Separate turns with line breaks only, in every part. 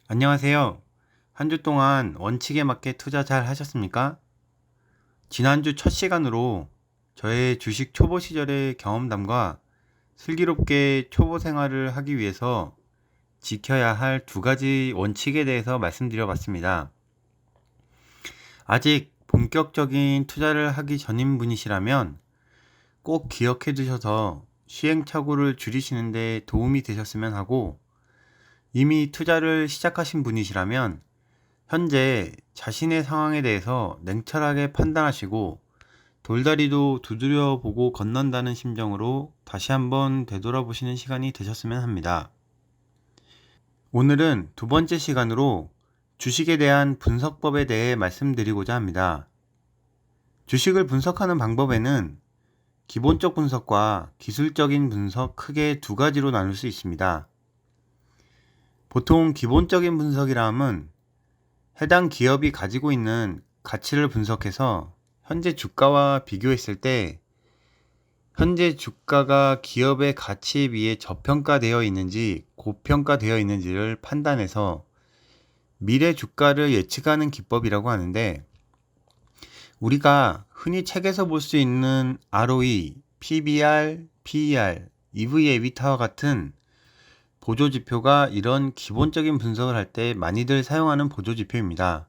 안녕하세요. 한 주 동안 원칙에 맞게 투자 잘 하셨습니까? 지난주 첫 시간으로 저의 주식 초보 시절의 경험담과 슬기롭게 초보 생활을 하기 위해서 지켜야 할 두 가지 원칙에 대해서 말씀드려 봤습니다. 아직 본격적인 투자를 하기 전인 분이시라면 꼭 기억해 두셔서 시행착오를 줄이시는 데 도움이 되셨으면 하고, 이미 투자를 시작하신 분이시라면 현재 자신의 상황에 대해서 냉철하게 판단하시고 돌다리도 두드려 보고 건넌다는 심정으로 다시 한번 되돌아보시는 시간이 되셨으면 합니다. 오늘은 두 번째 시간으로 주식에 대한 분석법에 대해 말씀드리고자 합니다. 주식을 분석하는 방법에는 기본적 분석과 기술적인 분석 크게 두 가지로 나눌 수 있습니다. 보통 기본적인 분석이라 함은 해당 기업이 가지고 있는 가치를 분석해서 현재 주가와 비교했을 때 현재 주가가 기업의 가치에 비해 저평가되어 있는지 고평가되어 있는지를 판단해서 미래 주가를 예측하는 기법이라고 하는데, 우리가 흔히 책에서 볼 수 있는 ROE, PBR, PER, EV/EBITDA와 같은 보조지표가 이런 기본적인 분석을 할 때 많이들 사용하는 보조지표입니다.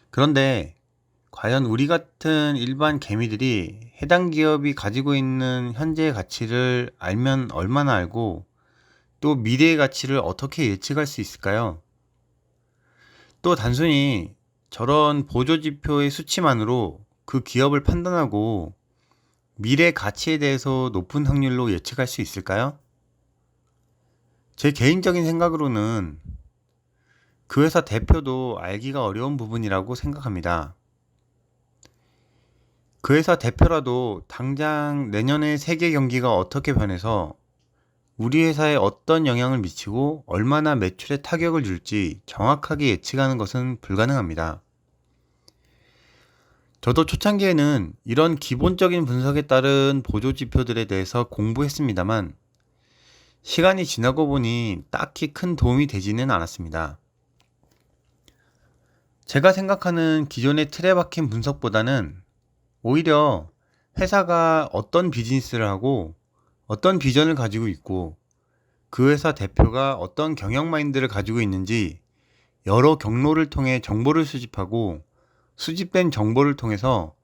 그런데 과연 우리 같은 일반 개미들이 해당 기업이 가지고 있는 현재의 가치를 알면 얼마나 알고 또 미래의 가치를 어떻게 예측할 수 있을까요? 또 단순히 저런 보조지표의 수치만으로 그 기업을 판단하고 미래 가치에 대해서 높은 확률로 예측할 수 있을까요? 제 개인적인 생각으로는 그 회사 대표도 알기가 어려운 부분이라고 생각합니다. 그 회사 대표라도 당장 내년에 세계 경기가 어떻게 변해서 우리 회사에 어떤 영향을 미치고 얼마나 매출에 타격을 줄지 정확하게 예측하는 것은 불가능합니다. 저도 초창기에는 이런 기본적인 분석에 따른 보조지표들에 대해서 공부했습니다만 시간이 지나고 보니 딱히 큰 도움이 되지는 않았습니다. 제가 생각하는 기존의 틀에 박힌 분석보다는 오히려 회사가 어떤 비즈니스를 하고 어떤 비전을 가지고 있고 그 회사 대표가 어떤 경영 마인드를 가지고 있는지 여러 경로를 통해 정보를 수집하고 수집된 정보를 통해서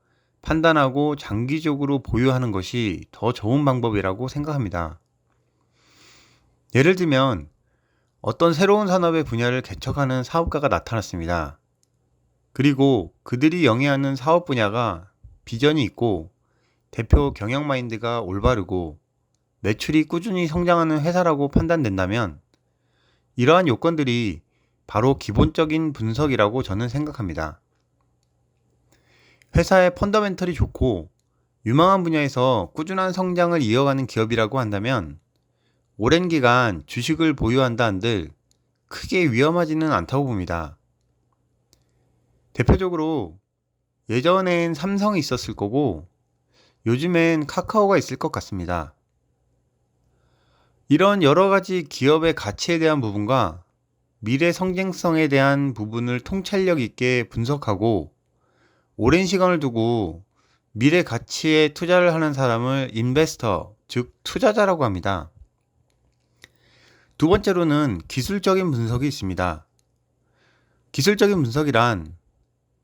판단하고 장기적으로 보유하는 것이 더 좋은 방법이라고 생각합니다. 예를 들면 어떤 새로운 산업의 분야를 개척하는 사업가가 나타났습니다. 그리고 그들이 영위하는 사업 분야가 비전이 있고 대표 경영 마인드가 올바르고 매출이 꾸준히 성장하는 회사라고 판단된다면 이러한 요건들이 바로 기본적인 분석이라고 저는 생각합니다. 회사의 펀더멘털이 좋고 유망한 분야에서 꾸준한 성장을 이어가는 기업이라고 한다면 오랜 기간 주식을 보유한다 한들 크게 위험하지는 않다고 봅니다. 대표적으로 예전엔 삼성이 있었을 거고 요즘엔 카카오가 있을 것 같습니다. 이런 여러 가지 기업의 가치에 대한 부분과 미래 성장성에 대한 부분을 통찰력 있게 분석하고 오랜 시간을 두고 미래 가치에 투자를 하는 사람을 인베스터, 즉 투자자라고 합니다. 두 번째로는 기술적인 분석이 있습니다. 기술적인 분석이란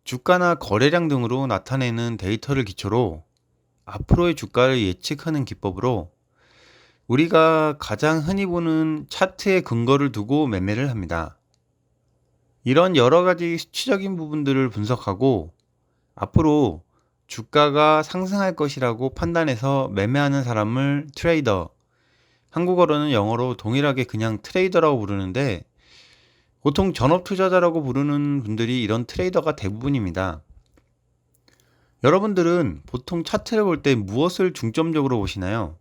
주가나 거래량 등으로 나타내는 데이터를 기초로 앞으로의 주가를 예측하는 기법으로 우리가 가장 흔히 보는 차트의 근거를 두고 매매를 합니다. 이런 여러 가지 수치적인 부분들을 분석하고 앞으로 주가가 상승할 것이라고 판단해서 매매하는 사람을 트레이더, 한국어로는 영어로 동일하게 그냥 트레이더라고 부르는데 보통 전업 투자자라고 부르는 분들이 이런 트레이더가 대부분입니다. 여러분들은 보통 차트를 볼 때 무엇을 중점적으로 보시나요?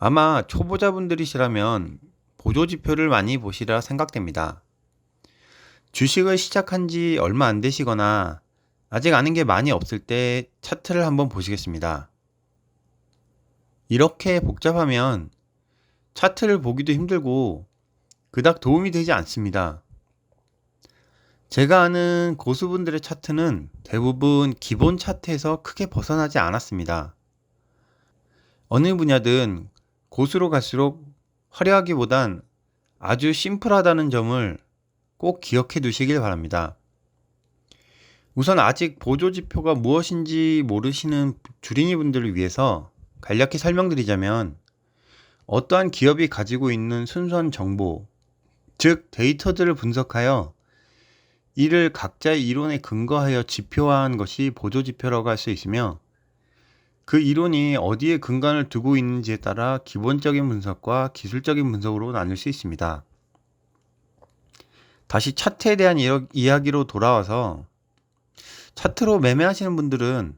아마 초보자분들이시라면 보조지표를 많이 보시리라 생각됩니다. 주식을 시작한 지 얼마 안 되시거나 아직 아는 게 많이 없을 때 차트를 한번 보시겠습니다. 이렇게 복잡하면 차트를 보기도 힘들고 그닥 도움이 되지 않습니다. 제가 아는 고수분들의 차트는 대부분 기본 차트에서 크게 벗어나지 않았습니다. 어느 분야든 고수로 갈수록 화려하기보단 아주 심플하다는 점을 꼭 기억해 두시길 바랍니다. 우선 아직 보조지표가 무엇인지 모르시는 주린이 분들을 위해서 간략히 설명드리자면, 어떠한 기업이 가지고 있는 순수한 정보, 즉 데이터들을 분석하여 이를 각자의 이론에 근거하여 지표화한 것이 보조지표라고 할 수 있으며, 그 이론이 어디에 근간을 두고 있는지에 따라 기본적인 분석과 기술적인 분석으로 나눌 수 있습니다. 다시 차트에 대한 이야기로 돌아와서, 차트로 매매하시는 분들은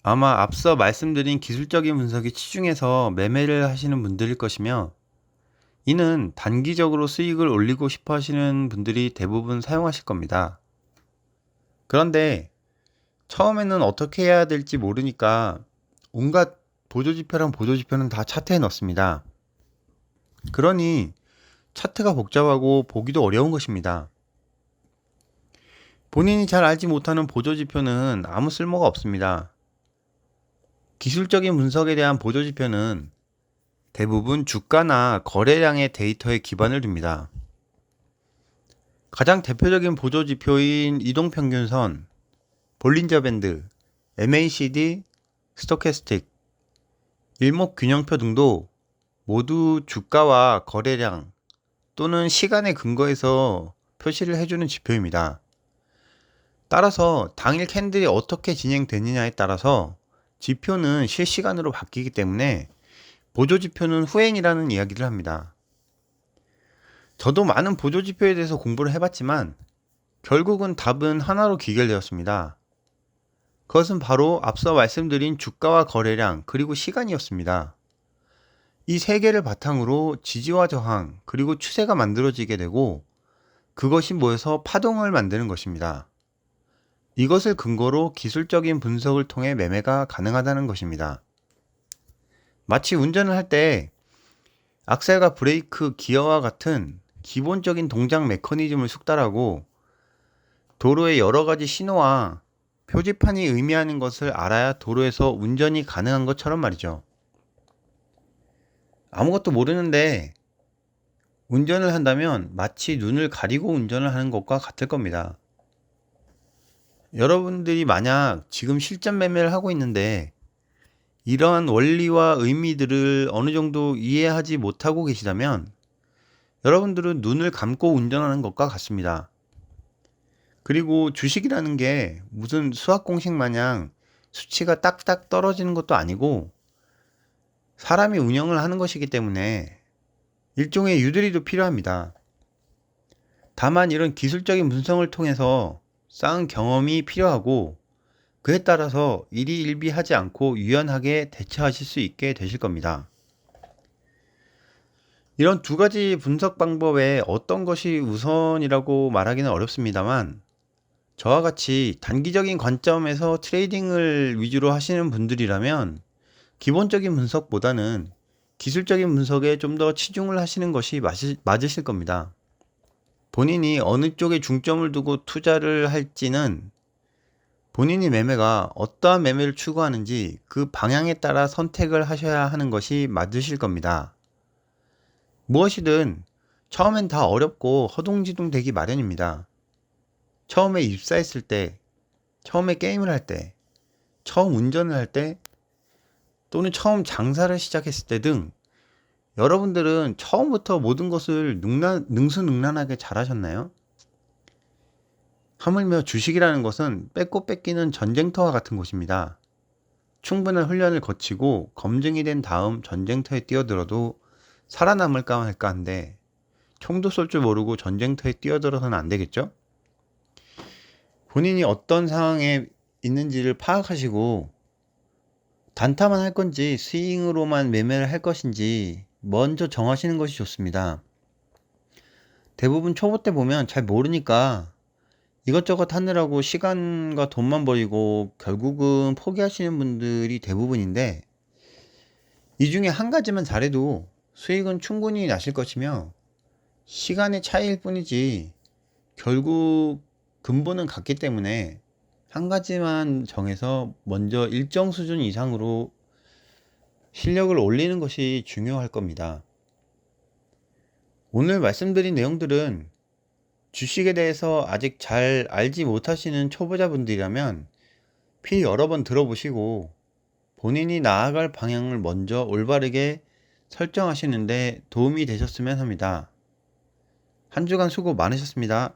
아마 앞서 말씀드린 기술적인 분석에 치중해서 매매를 하시는 분들일 것이며, 이는 단기적으로 수익을 올리고 싶어 하시는 분들이 대부분 사용하실 겁니다. 그런데 처음에는 어떻게 해야 될지 모르니까 온갖 보조지표는 다 차트에 넣습니다. 그러니 차트가 복잡하고 보기도 어려운 것입니다. 본인이 잘 알지 못하는 보조지표는 아무 쓸모가 없습니다. 기술적인 분석에 대한 보조지표는 대부분 주가나 거래량의 데이터에 기반을 둡니다. 가장 대표적인 보조지표인 이동평균선, 볼린저 밴드, MACD, 스토캐스틱, 일목균형표 등도 모두 주가와 거래량 또는 시간에 근거해서 표시를 해주는 지표입니다. 따라서 당일 캔들이 어떻게 진행되느냐에 따라서 지표는 실시간으로 바뀌기 때문에 보조지표는 후행이라는 이야기를 합니다. 저도 많은 보조지표에 대해서 공부를 해봤지만 결국은 답은 하나로 귀결되었습니다. 그것은 바로 앞서 말씀드린 주가와 거래량 그리고 시간이었습니다. 이 세 개를 바탕으로 지지와 저항 그리고 추세가 만들어지게 되고, 그것이 모여서 파동을 만드는 것입니다. 이것을 근거로 기술적인 분석을 통해 매매가 가능하다는 것입니다. 마치 운전을 할 때 악셀과 브레이크, 기어와 같은 기본적인 동작 메커니즘을 숙달하고 도로의 여러 가지 신호와 표지판이 의미하는 것을 알아야 도로에서 운전이 가능한 것처럼 말이죠. 아무것도 모르는데 운전을 한다면 마치 눈을 가리고 운전을 하는 것과 같을 겁니다. 여러분들이 만약 지금 실전 매매를 하고 있는데 이러한 원리와 의미들을 어느 정도 이해하지 못하고 계시다면 여러분들은 눈을 감고 운전하는 것과 같습니다. 그리고 주식이라는 게 무슨 수학 공식 마냥 수치가 딱딱 떨어지는 것도 아니고 사람이 운영을 하는 것이기 때문에 일종의 유도리도 필요합니다. 다만 이런 기술적인 분석을 통해서 쌓은 경험이 필요하고, 그에 따라서 일희일비하지 않고 유연하게 대처하실 수 있게 되실 겁니다. 이런 두 가지 분석 방법에 어떤 것이 우선이라고 말하기는 어렵습니다만, 저와 같이 단기적인 관점에서 트레이딩을 위주로 하시는 분들이라면 기본적인 분석보다는 기술적인 분석에 좀 더 치중을 하시는 것이 맞으실 겁니다. 본인이 어느 쪽에 중점을 두고 투자를 할지는 본인이 매매가 어떠한 매매를 추구하는지 그 방향에 따라 선택을 하셔야 하는 것이 맞으실 겁니다. 무엇이든 처음엔 다 어렵고 허둥지둥 되기 마련입니다. 처음에 입사했을 때, 처음에 게임을 할 때, 처음 운전을 할 때, 또는 처음 장사를 시작했을 때 등 여러분들은 처음부터 모든 것을 능수능란하게 잘하셨나요? 하물며 주식이라는 것은 뺏고 뺏기는 전쟁터와 같은 곳입니다. 충분한 훈련을 거치고 검증이 된 다음 전쟁터에 뛰어들어도 살아남을까 할까 한데, 총도 쏠 줄 모르고 전쟁터에 뛰어들어서는 안 되겠죠? 본인이 어떤 상황에 있는지를 파악하시고 단타만 할 건지 스윙으로만 매매를 할 것인지 먼저 정하시는 것이 좋습니다. 대부분 초보 때 보면 잘 모르니까 이것저것 하느라고 시간과 돈만 버리고 결국은 포기하시는 분들이 대부분인데, 이 중에 한 가지만 잘해도 수익은 충분히 나실 것이며 시간의 차이일 뿐이지 결국 근본은 같기 때문에 한 가지만 정해서 먼저 일정 수준 이상으로 실력을 올리는 것이 중요할 겁니다. 오늘 말씀드린 내용들은 주식에 대해서 아직 잘 알지 못하시는 초보자분들이라면 필히 여러 번 들어보시고 본인이 나아갈 방향을 먼저 올바르게 설정하시는데 도움이 되셨으면 합니다. 한 주간 수고 많으셨습니다.